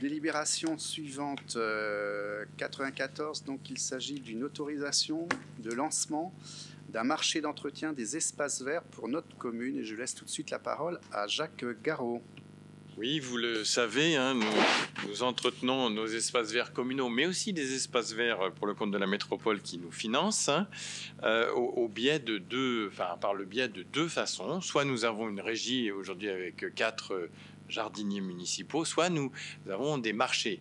Délibération suivante 94, donc il s'agit d'une autorisation de lancement d'un marché d'entretien des espaces verts pour notre commune et je laisse tout de suite la parole à Jacques Garot. Oui, vous le savez, hein, nous entretenons nos espaces verts communaux, mais aussi des espaces verts pour le compte de la métropole qui nous finance, hein, par le biais de deux façons. Soit nous avons une régie aujourd'hui avec 4 jardiniers municipaux, soit nous avons des marchés.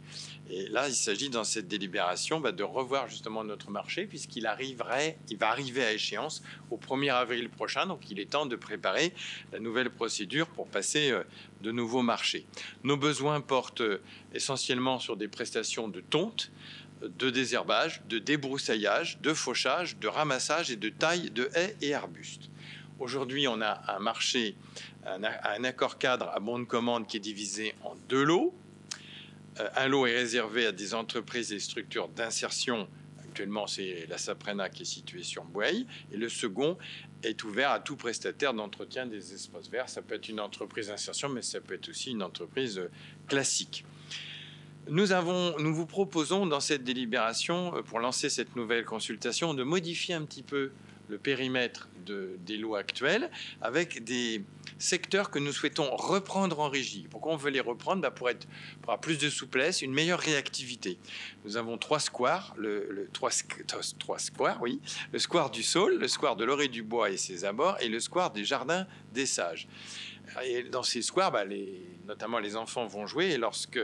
Et là, il s'agit dans cette délibération de revoir justement notre marché, puisqu'il va arriver à échéance au 1er avril prochain. Donc, il est temps de préparer la nouvelle procédure pour passer de nouveaux marchés. Nos besoins portent essentiellement sur des prestations de tonte, de désherbage, de débroussaillage, de fauchage, de ramassage et de taille de haies et arbustes. Aujourd'hui, on a un marché, un accord cadre à bon de commande qui est divisé en 2 lots. Un lot est réservé à des entreprises et structures d'insertion. Actuellement, c'est la Saprena qui est située sur Boueil. Et le second est ouvert à tout prestataire d'entretien des espaces verts. Ça peut être une entreprise d'insertion, mais ça peut être aussi une entreprise classique. Nous vous proposons dans cette délibération, pour lancer cette nouvelle consultation, de modifier un petit peu le périmètre des lots actuels avec des secteurs que nous souhaitons reprendre en régie. Pourquoi on veut les reprendre? Pour avoir plus de souplesse, une meilleure réactivité. Nous avons 3 squares, trois squares, oui, le square du Saule, le square de l'Orée-du-Bois et ses abords, et le square des Jardins des Sages. Et dans ces squares, notamment les enfants vont jouer, et lorsque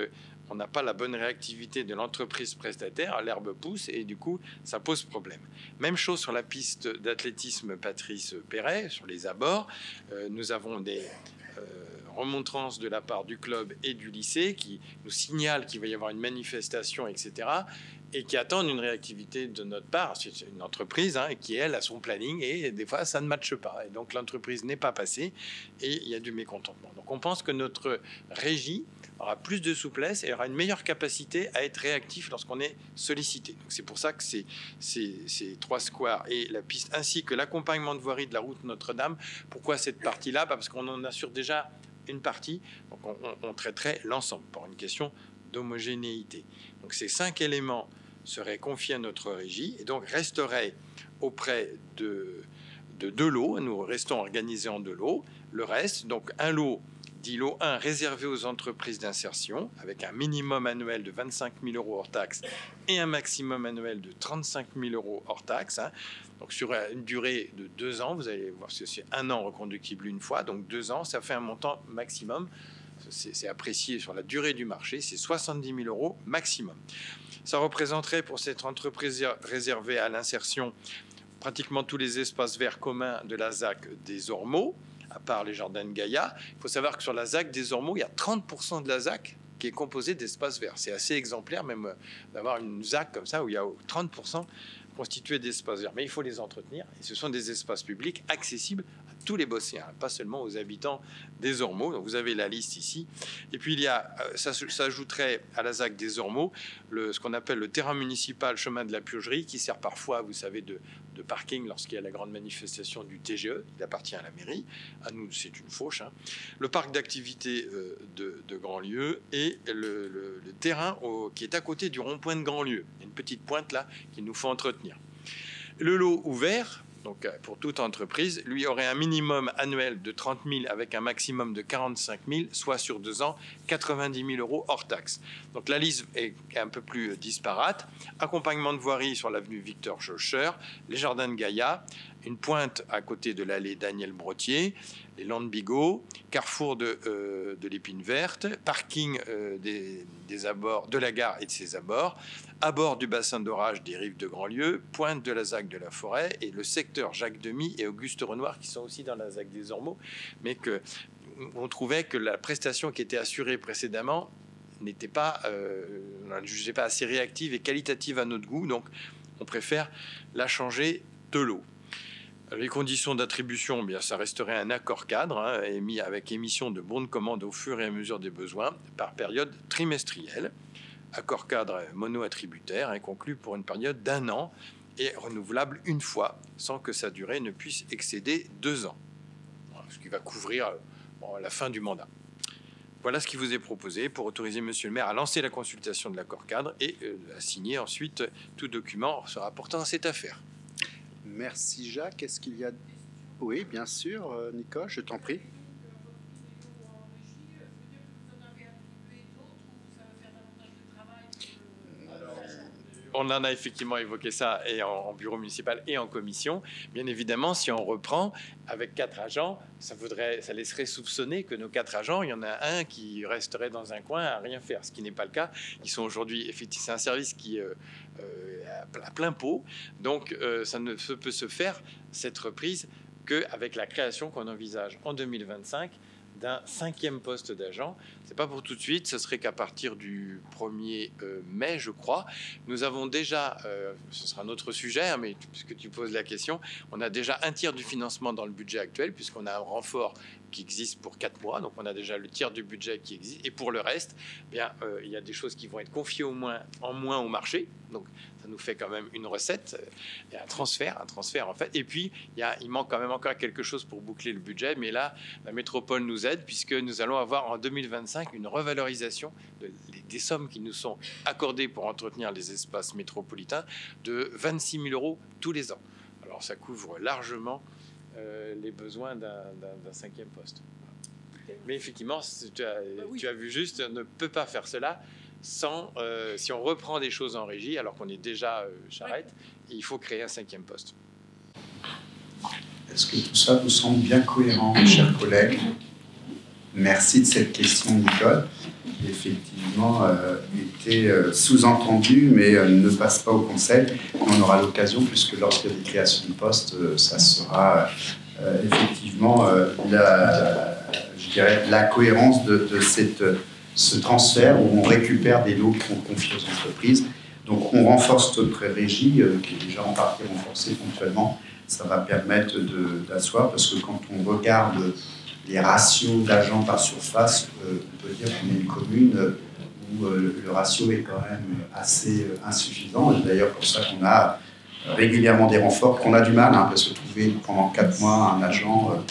on n'a pas la bonne réactivité de l'entreprise prestataire, l'herbe pousse et du coup, ça pose problème. Même chose sur la piste d'athlétisme Patrice Perret, sur les abords. Nous avons des remontrances de la part du club et du lycée qui nous signalent qu'il va y avoir une manifestation, etc. et qui attendent une réactivité de notre part. C'est une entreprise qui, elle, a son planning et des fois, ça ne matche pas. Et donc, l'entreprise n'est pas passée et il y a du mécontentement. Donc, on pense que notre régie aura plus de souplesse et aura une meilleure capacité à être réactif lorsqu'on est sollicité. Donc, c'est pour ça que ces 3 squares et la piste, ainsi que l'accompagnement de voirie de la route Notre-Dame. Pourquoi cette partie-là? Parce qu'on en assure déjà une partie. Donc, on traiterait l'ensemble pour une question d'homogénéité. Donc, ces 5 éléments seraient confiés à notre régie et donc resteraient auprès de 2 lots. Nous restons organisés en 2 lots. Le reste, donc un lot, dit lot 1, réservé aux entreprises d'insertion, avec un minimum annuel de 25 000 € hors taxes et un maximum annuel de 35 000 € hors taxes. Donc sur une durée de 2 ans, vous allez voir que c'est 1 an reconductible une fois, donc 2 ans, ça fait un montant maximum. C'est apprécié sur la durée du marché, c'est 70 000 € maximum. Ça représenterait pour cette entreprise réservée à l'insertion pratiquement tous les espaces verts communs de la ZAC des Ormeaux, à part les jardins de Gaïa. Il faut savoir que sur la ZAC des Ormeaux, il y a 30% de la ZAC qui est composée d'espaces verts. C'est assez exemplaire même d'avoir une ZAC comme ça où il y a 30% constitués d'espaces verts. Mais il faut les entretenir et ce sont des espaces publics accessibles à tous les Bosniens, pas seulement aux habitants des Ormeaux. Donc vous avez la liste ici. Et puis il y a, ça s'ajouterait à la ZAC des Ormeaux ce qu'on appelle le terrain municipal chemin de la Purgerie qui sert parfois, vous savez, de parking lorsqu'il y a la grande manifestation du TGE. Il appartient à la mairie. À nous, c'est une fauche. Le parc d'activité de Grandlieu et le terrain qui est à côté du rond-point de Grandlieu. Il y a une petite pointe là qu'il nous faut entretenir. Le lot ouvert, donc pour toute entreprise, lui aurait un minimum annuel de 30 000 avec un maximum de 45 000, soit sur 2 ans, 90 000 € hors taxe. Donc la liste est un peu plus disparate. Accompagnement de voirie sur l'avenue Victor Schocher, les jardins de Gaïa, une pointe à côté de l'allée Daniel Brottier, les Landes Bigot, carrefour de l'Épine Verte, parking des abords de la gare et de ses abords, abord du bassin d'orage des rives de Grandlieu, pointe de la ZAC de la Forêt et le secteur Jacques Demy et Auguste Renoir qui sont aussi dans la ZAC des Ormeaux, mais on trouvait que la prestation qui était assurée précédemment n'était pas, on ne jugeait pas assez réactive et qualitative à notre goût, donc on préfère la changer de lot. Les conditions d'attribution, bien, ça resterait un accord cadre émis avec émission de bons de commande au fur et à mesure des besoins par période trimestrielle. Accord cadre mono-attributaire conclu pour une période d'1 an et renouvelable une fois sans que sa durée ne puisse excéder 2 ans. Ce qui va couvrir la fin du mandat. voilà ce qui vous est proposé pour autoriser Monsieur le maire à lancer la consultation de l'accord cadre et à signer ensuite tout document se rapportant à cette affaire. Merci Jacques. Est-ce qu'il y a... Oui, bien sûr, Nicole, je t'en prie. On en a effectivement évoqué ça et en bureau municipal et en commission. Bien évidemment, si on reprend avec 4 agents, ça laisserait soupçonner que nos 4 agents, il y en a un qui resterait dans un coin à rien faire, ce qui n'est pas le cas. Ils sont aujourd'hui, effectivement, c'est un service qui à plein pot, donc ça ne peut se faire, cette reprise, qu'avec la création qu'on envisage en 2025 d'un 5e poste d'agent. C'est pas pour tout de suite, ce serait qu'à partir du 1er mai, je crois. Nous avons déjà, ce sera un autre sujet, hein, mais puisque tu poses la question, on a déjà un tiers du financement dans le budget actuel, puisqu'on a un renfort qui existe pour 4 mois, donc on a déjà le tiers du budget qui existe, et pour le reste, bien, il y a des choses qui vont être confiées en moins au marché, donc ça nous fait quand même une recette, et un transfert en fait, et puis il manque quand même encore quelque chose pour boucler le budget, mais là, la métropole nous aide, puisque nous allons avoir en 2025 une revalorisation des sommes qui nous sont accordées pour entretenir les espaces métropolitains de 26 000 € tous les ans. Alors ça couvre largement les besoins d'un 5e poste. Mais effectivement, tu as vu juste, on ne peut pas faire cela sans, si on reprend des choses en régie, alors qu'on est déjà charrette, il faut créer un 5e poste. Est-ce que tout ça vous semble bien cohérent, mes chers collègues? Merci de cette question, Nicole. Effectivement, était sous-entendu, mais ne passe pas au Conseil. On aura l'occasion, puisque lorsqu'il y a des créations de postes, ça sera effectivement la cohérence de ce transfert où on récupère des lots qu'on confie aux entreprises. Donc on renforce notre régie, qui est déjà en partie renforcée ponctuellement. Ça va permettre d'asseoir, parce que quand on regarde les ratios d'agents par surface, on peut dire qu'on est une commune où le ratio est quand même assez insuffisant. Et d'ailleurs, pour ça qu'on a régulièrement des renforts, qu'on a du mal, hein, parce que trouver pendant 4 mois un agent,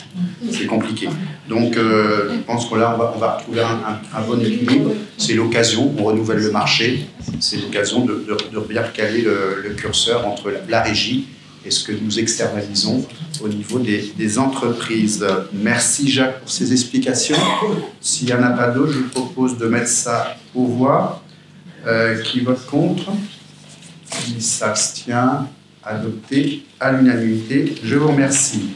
c'est compliqué. Donc, je pense que là, on va retrouver un bon équilibre. C'est l'occasion, on renouvelle le marché, c'est l'occasion de bien caler le curseur entre la régie et ce que nous externalisons au niveau des entreprises. Merci Jacques pour ces explications. S'il n'y en a pas d'autres, je vous propose de mettre ça aux voix. Qui vote contre? Qui s'abstient? Adopté à l'unanimité. Je vous remercie.